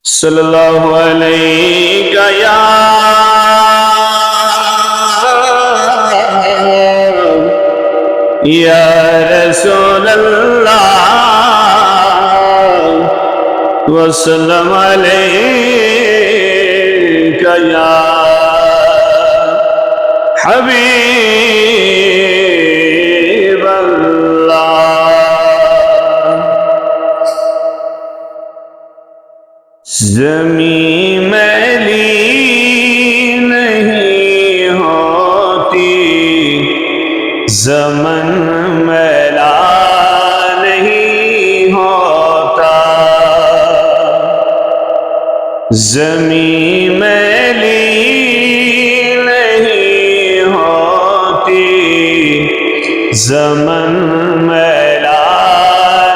صلی اللہ علیہ یا رسول اللہ وسلم علیک یا حبیب اللہ۔ زمین میلی نہیں ہوتی، زمن میلا نہیں ہوتا، زمین میلی نہیں ہوتی، زمن میلا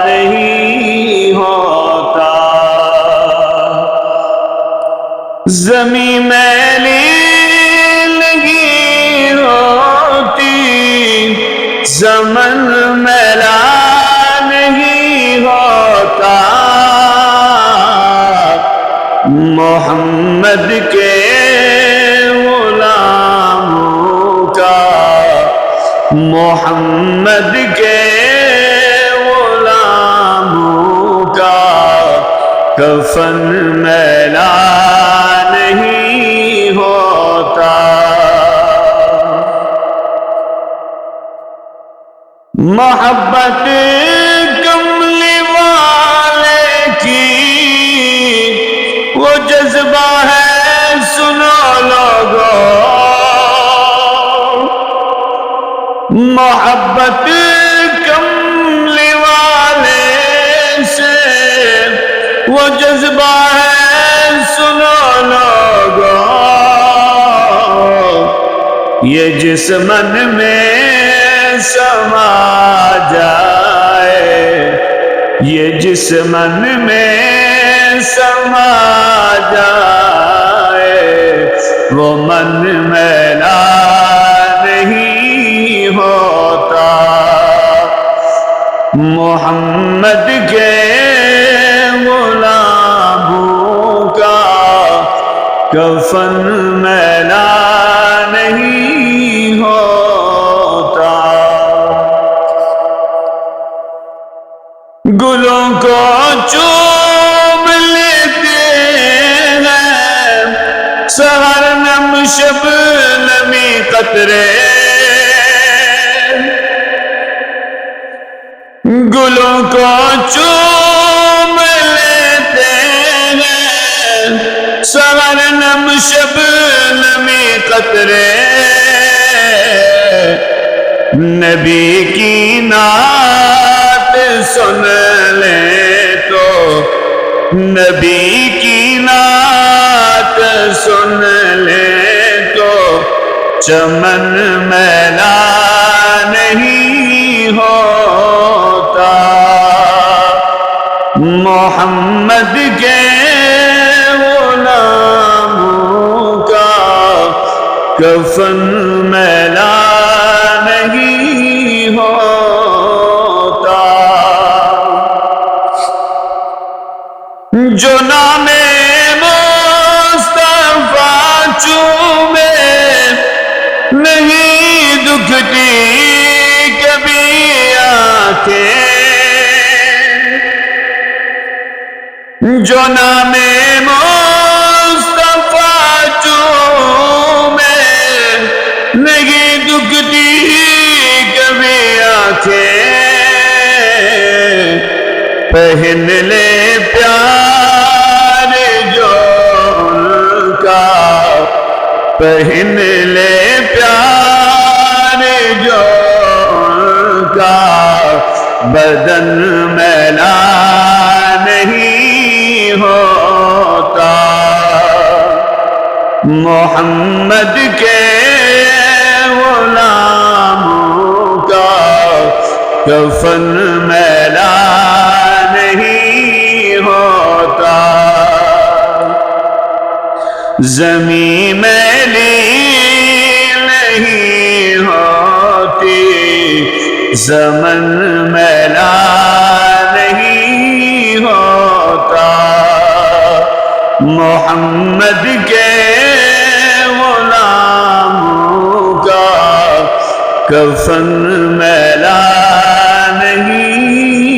نہیں ہوتا، زمین میلی نہیں ہوتی، زمن میلا نہیں ہوتا، محمد کے غلاموں کا، محمد کے غلاموں کا کفن میلا نہیں ہوتا، محبت کملی والے کی وہ جذبہ ہے، سنو لوگو، محبت کملی والے سے وہ جذبہ ہے، سنو لوگو، یہ جس من میں سما جائے، یہ جس من میں سما جائے، وہ من میلا نہیں ہوتا، محمد کے غلاموں کا کفن میلا نہیں ہوتا، گلوں کو چوم لیتے ہیں سحر نم شبنمی قطرے، گلوں کو چوم لیتے ہیں سحر نم شبنمی قطرے، نبی کی نعت سن لیں تو، نبی کی نعت سن لیں تو چمن میلا نہیں ہوتا، محمد کے غلاموں کا کفن میلا نہیں ہوتا، جو نام مصطفیٰ چومے نہیں دکھتی کبھی آنکھیں، جو نام مصطفیٰ چومے نہیں دکھتی کبھی آنکھیں، پہن لے پیار جو ان کا، پہن لے پیار جو ان کا، بدن میلا نہیں ہوتا، محمد کے غلاموں کا کفن میلا نہیں ہوتا، زمین میلی نہیں ہوتی، زمن میلا نہیں ہوتا، محمد کے غلاموں کا کفن میلا نہیں